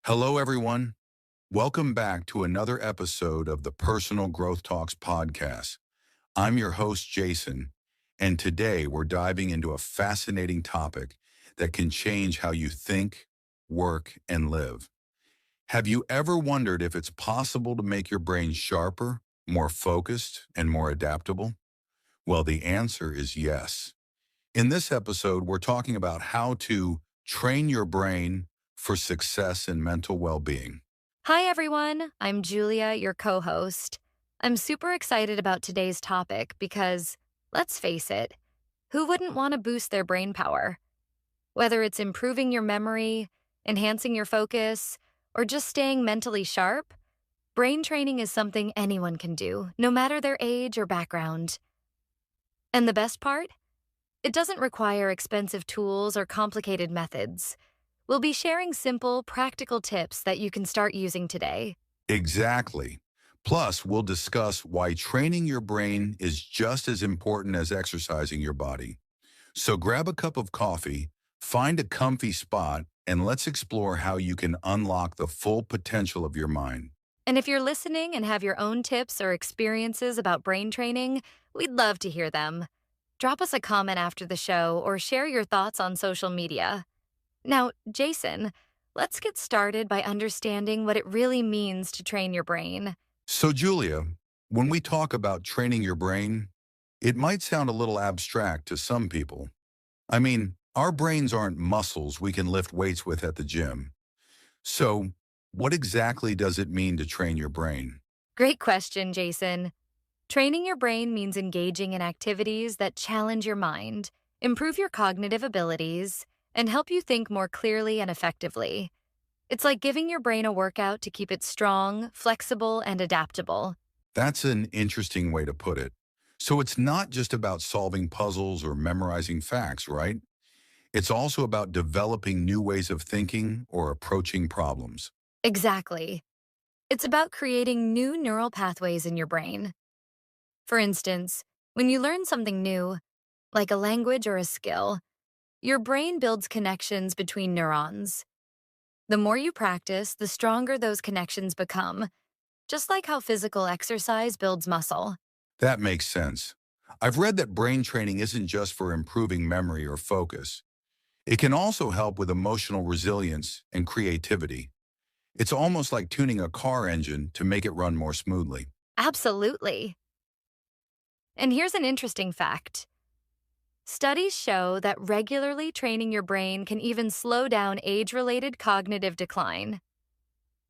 Hello, everyone. Welcome back to another episode of the Personal Growth Talks podcast. I'm your host, Jason, and today we're diving into a fascinating topic that can change how you think, work, and live. Have you ever wondered if it's possible to make your brain sharper, more focused, and more adaptable? Well, the answer is yes. In this episode, we're talking about how to train your brain for success and mental well-being. Hi, everyone. I'm Julia, your co host. I'm super excited about today's topic because, let's face it, who wouldn't want to boost their brain power? Whether it's improving your memory, enhancing your focus, or just staying mentally sharp, brain training is something anyone can do, no matter their age or background. And the best part? It doesn't require expensive tools or complicated methods. We'll be sharing simple, practical tips that you can start using today. Exactly. Plus, we'll discuss why training your brain is just as important as exercising your body. So grab a cup of coffee, find a comfy spot, and let's explore how you can unlock the full potential of your mind. And if you're listening and have your own tips or experiences about brain training, we'd love to hear them. Drop us a comment after the show or share your thoughts on social media. Now, Jason, let's get started by understanding what it really means to train your brain. So, Julia, when we talk about training your brain, it might sound a little abstract to some people. I mean, our brains aren't muscles we can lift weights with at the gym. So, what exactly does it mean to train your brain? Great question, Jason. Training your brain means engaging in activities that challenge your mind, improve your cognitive abilities, and help you think more clearly and effectively. It's like giving your brain a workout to keep it strong, flexible, and adaptable. That's an interesting way to put it. So, it's not just about solving puzzles or memorizing facts, right? It's also about developing new ways of thinking or approaching problems. Exactly. It's about creating new neural pathways in your brain. For instance, when you learn something new, like a language or a skill, your brain builds connections between neurons. The more you practice, the stronger those connections become, just like how physical exercise builds muscle. That makes sense. I've read that brain training isn't just for improving memory or focus. It can also help with emotional resilience and creativity. It's almost like tuning a car engine to make it run more smoothly. Absolutely. And here's an interesting fact. Studies show that regularly training your brain can even slow down age-related cognitive decline.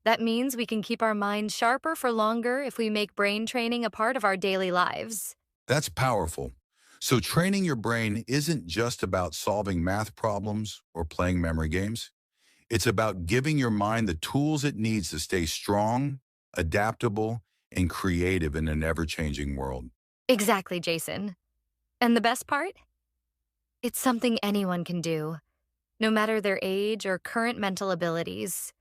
That means we can keep our minds sharper for longer if we make brain training a part of our daily lives. That's powerful. So training your brain isn't just about solving math problems or playing memory games. It's about giving your mind the tools it needs to stay strong, adaptable, and creative in an ever-changing world. Exactly, Jason. And the best part? It's something anyone can do, no matter their age or current mental abilities.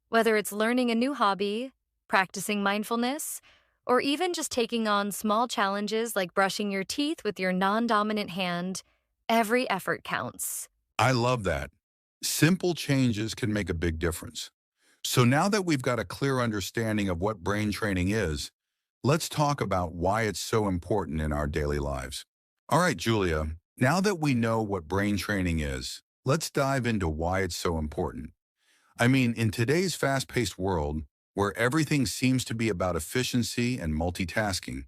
Whether it's learning a new hobby, practicing mindfulness, or even just taking on small challenges like brushing your teeth with your non-dominant hand, every effort counts. I love that. Simple changes can make a big difference. So now that we've got a clear understanding of what brain training is, let's talk about why it's so important in our daily lives. All right, Julia, now that we know what brain training is, let's dive into why it's so important. I mean, in today's fast-paced world, where everything seems to be about efficiency and multitasking,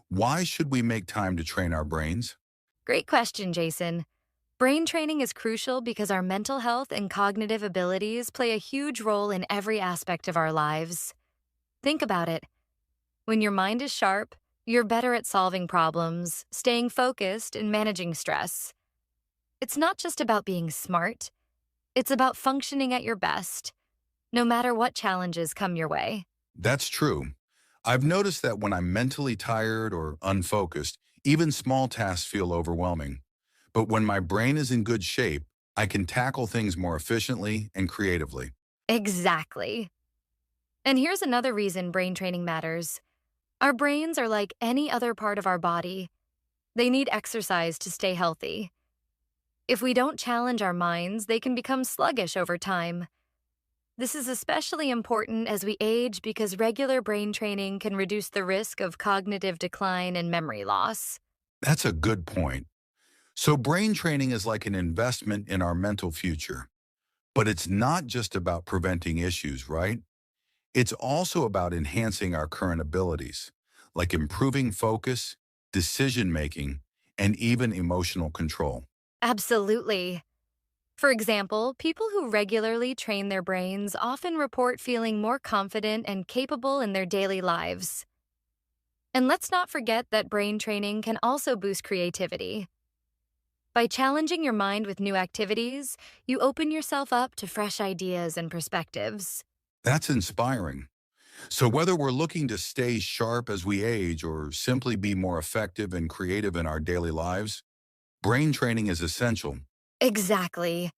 why should we make time to train our brains? Great question, Jason. Brain training is crucial because our mental health and cognitive abilities play a huge role in every aspect of our lives. Think about it. When your mind is sharp, you're better at solving problems, staying focused, and managing stress. It's not just about being smart, it's about functioning at your best, no matter what challenges come your way. That's true. I've noticed that when I'm mentally tired or unfocused, even small tasks feel overwhelming. But when my brain is in good shape, I can tackle things more efficiently and creatively. Exactly. And here's another reason brain training matters. Our brains are like any other part of our body. They need exercise to stay healthy. If we don't challenge our minds, they can become sluggish over time. This is especially important as we age because regular brain training can reduce the risk of cognitive decline and memory loss. That's a good point. So brain training is like an investment in our mental future. But it's not just about preventing issues, right? It's also about enhancing our current abilities, like improving focus, decision-making, and even emotional control. Absolutely. For example, people who regularly train their brains often report feeling more confident and capable in their daily lives. And let's not forget that brain training can also boost creativity. By challenging your mind with new activities, you open yourself up to fresh ideas and perspectives. That's inspiring. So whether we're looking to stay sharp as we age or simply be more effective and creative in our daily lives, brain training is essential. Exactly.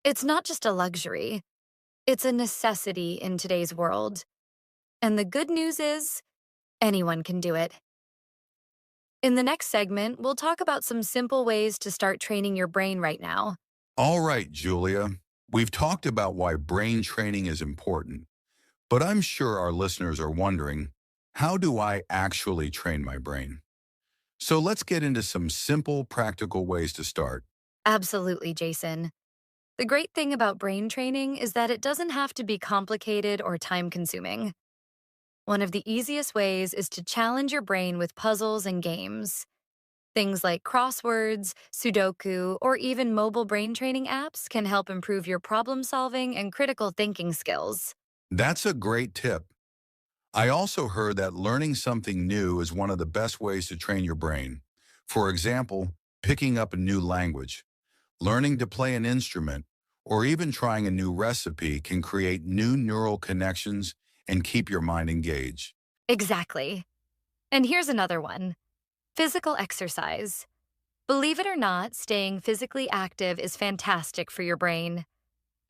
It's not just a luxury, it's a necessity in today's world. And the good news is, anyone can do it. In the next segment, we'll talk about some simple ways to start training your brain right now. All right, Julia, we've talked about why brain training is important, but I'm sure our listeners are wondering, how do I actually train my brain? So let's get into some simple, practical ways to start. Absolutely, Jason. The great thing about brain training is that it doesn't have to be complicated or time consuming. One of the easiest ways is to challenge your brain with puzzles and games. Things like crosswords, Sudoku, or even mobile brain training apps can help improve your problem solving and critical thinking skills. That's a great tip. I also heard that learning something new is one of the best ways to train your brain. For example, picking up a new language, learning to play an instrument, or even trying a new recipe can create new neural connections and keep your mind engaged. Exactly. And here's another one: physical exercise. Believe it or not, staying physically active is fantastic for your brain.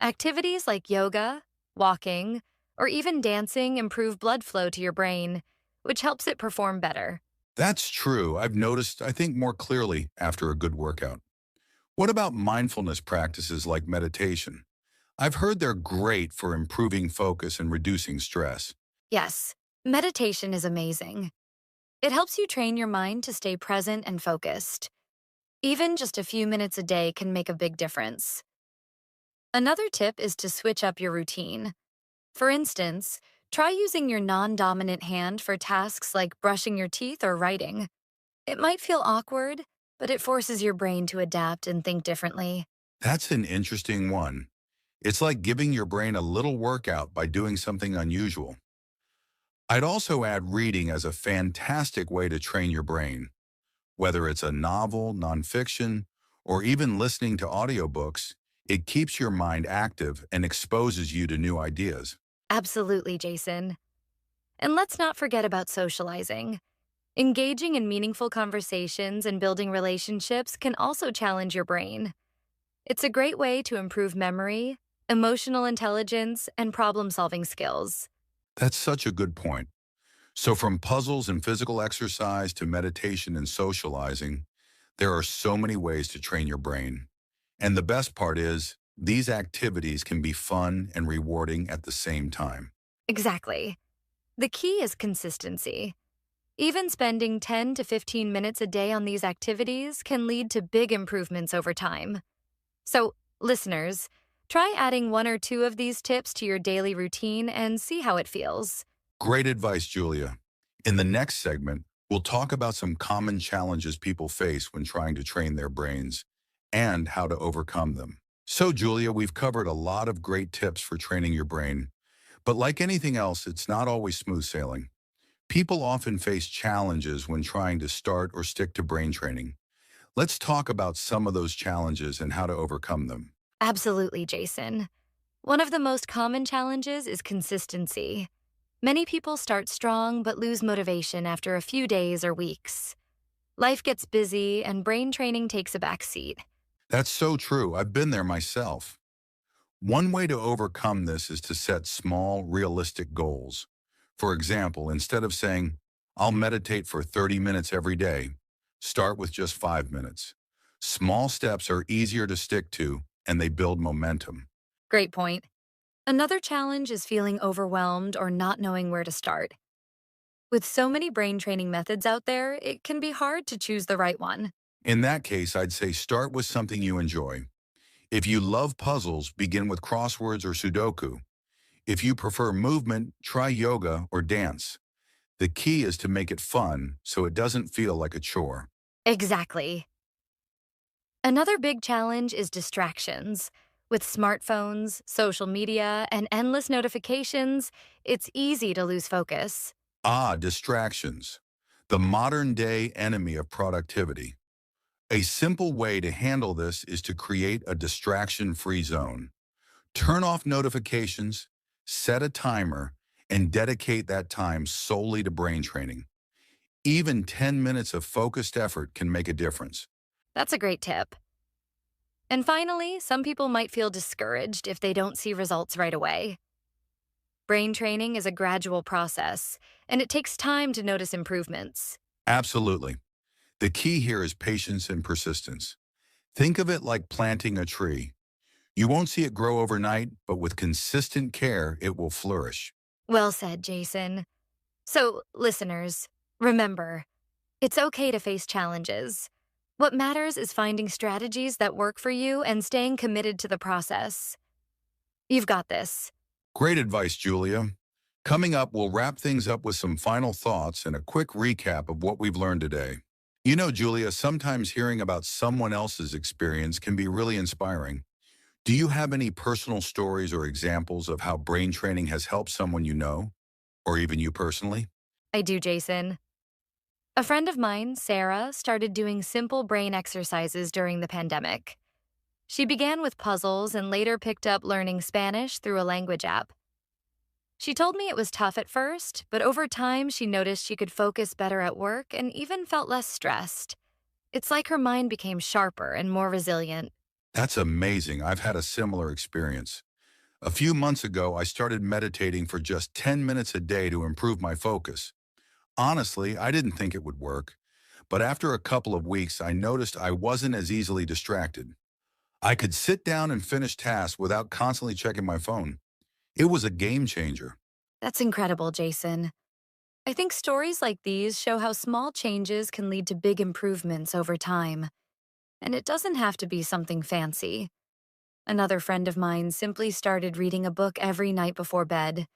Activities like yoga, walking, or even dancing improve blood flow to your brain, which helps it perform better. That's true. I've noticed I think more clearly after a good workout. What about mindfulness practices like meditation? I've heard they're great for improving focus and reducing stress. Yes, meditation is amazing. It helps you train your mind to stay present and focused. Even just a few minutes a day can make a big difference. Another tip is to switch up your routine. For instance, try using your non dominant hand for tasks like brushing your teeth or writing. It might feel awkward, but it forces your brain to adapt and think differently. That's an interesting one. It's like giving your brain a little workout by doing something unusual. I'd also add reading as a fantastic way to train your brain. Whether it's a novel, nonfiction, or even listening to audiobooks, it keeps your mind active and exposes you to new ideas. Absolutely, Jason. And let's not forget about socializing. Engaging in meaningful conversations and building relationships can also challenge your brain. It's a great way to improve memory, emotional intelligence, and problem solving skills. That's such a good point. So from puzzles and physical exercise to meditation and socializing, there are so many ways to train your brain. And the best part is, these activities can be fun and rewarding at the same time. Exactly. The key is consistency. Even spending 10 to 15 minutes a day on these activities can lead to big improvements over time. So, listeners, try adding one or two of these tips to your daily routine and see how it feels. Great advice, Julia. In the next segment, we'll talk about some common challenges people face when trying to train their brains and how to overcome them. So, Julia, we've covered a lot of great tips for training your brain, but like anything else, it's not always smooth sailing. People often face challenges when trying to start or stick to brain training. Let's talk about some of those challenges and how to overcome them. Absolutely, Jason. One of the most common challenges is consistency. Many people start strong but lose motivation after a few days or weeks. Life gets busy and brain training takes a back seat. That's so true. I've been there myself. One way to overcome this is to set small, realistic goals. For example, instead of saying, I'll meditate for 30 minutes every day, start with just 5 minutes. Small steps are easier to stick to and they build momentum. Great point. Another challenge is feeling overwhelmed or not knowing where to start. With so many brain training methods out there, it can be hard to choose the right one. In that case, I'd say start with something you enjoy. If you love puzzles, begin with crosswords or Sudoku. If you prefer movement, try yoga or dance. The key is to make it fun so it doesn't feel like a chore. Exactly. Another big challenge is distractions. With smartphones, social media, and endless notifications, it's easy to lose focus. Distractions. The modern day enemy of productivity. A simple way to handle this is to create a distraction-free zone. Turn off notifications, set a timer, and dedicate that time solely to brain training. Even 10 minutes of focused effort can make a difference. That's a great tip. And finally, some people might feel discouraged if they don't see results right away. Brain training is a gradual process, and it takes time to notice improvements. Absolutely. The key here is patience and persistence. Think of it like planting a tree. You won't see it grow overnight, but with consistent care, it will flourish. Well said, Jason. So, listeners, remember, it's okay to face challenges. What matters is finding strategies that work for you and staying committed to the process. You've got this. Great advice, Julia. Coming up, we'll wrap things up with some final thoughts and a quick recap of what we've learned today. You know, Julia, sometimes hearing about someone else's experience can be really inspiring. Do you have any personal stories or examples of how brain training has helped someone you know, or even you personally? I do, Jason. A friend of mine, Sarah, started doing simple brain exercises during the pandemic. She began with puzzles and later picked up learning Spanish through a language app. She told me it was tough at first, but over time she noticed she could focus better at work and even felt less stressed. It's like her mind became sharper and more resilient. That's amazing. I've had a similar experience. A few months ago, I started meditating for just 10 minutes a day to improve my focus. Honestly, I didn't think it would work, but after a couple of weeks, I noticed I wasn't as easily distracted. I could sit down and finish tasks without constantly checking my phone. It was a game changer. That's incredible, Jason. I think stories like these show how small changes can lead to big improvements over time. And it doesn't have to be something fancy. Another friend of mine simply started reading a book every night before bed.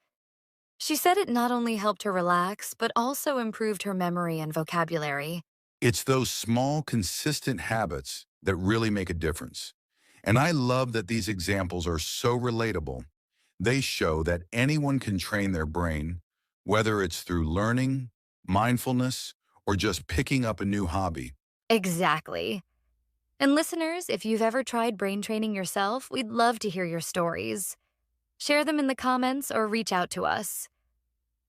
She said it not only helped her relax, but also improved her memory and vocabulary. It's those small, consistent habits that really make a difference. And I love that these examples are so relatable. They show that anyone can train their brain, whether it's through learning, mindfulness, or just picking up a new hobby. Exactly. And listeners, if you've ever tried brain training yourself, we'd love to hear your stories. Share them in the comments or reach out to us.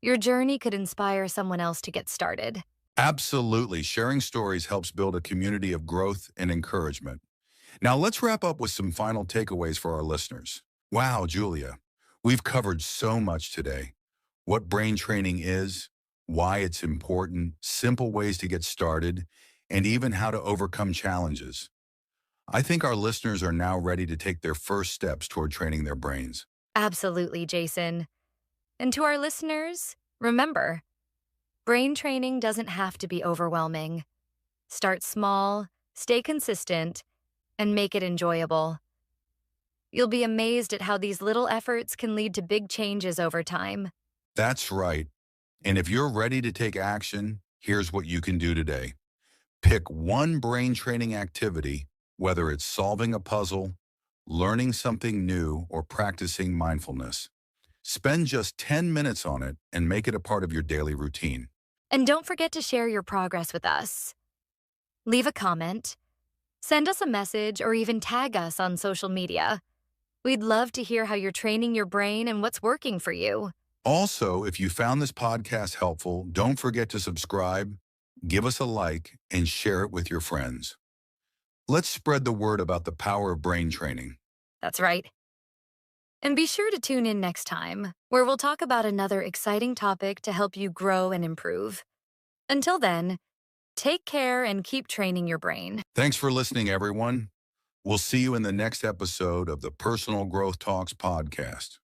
Your journey could inspire someone else to get started. Absolutely, sharing stories helps build a community of growth and encouragement. Now let's wrap up with some final takeaways for our listeners. Wow, Julia, we've covered so much today. What brain training is, why it's important, simple ways to get started, and even how to overcome challenges. I think our listeners are now ready to take their first steps toward training their brains. Absolutely, Jason. And to our listeners, remember, brain training doesn't have to be overwhelming. Start small, stay consistent, and make it enjoyable. You'll be amazed at how these little efforts can lead to big changes over time. That's right. And if you're ready to take action, here's what you can do today. Pick one brain training activity, whether it's solving a puzzle, learning something new, or practicing mindfulness. Spend just 10 minutes on it and make it a part of your daily routine. And don't forget to share your progress with us. Leave a comment, send us a message, or even tag us on social media. We'd love to hear how you're training your brain and what's working for you. Also, if you found this podcast helpful, don't forget to subscribe, give us a like, and share it with your friends. Let's spread the word about the power of brain training. That's right. And be sure to tune in next time, where we'll talk about another exciting topic to help you grow and improve. Until then, take care and keep training your brain. Thanks for listening, everyone. We'll see you in the next episode of the Personal Growth Talks podcast.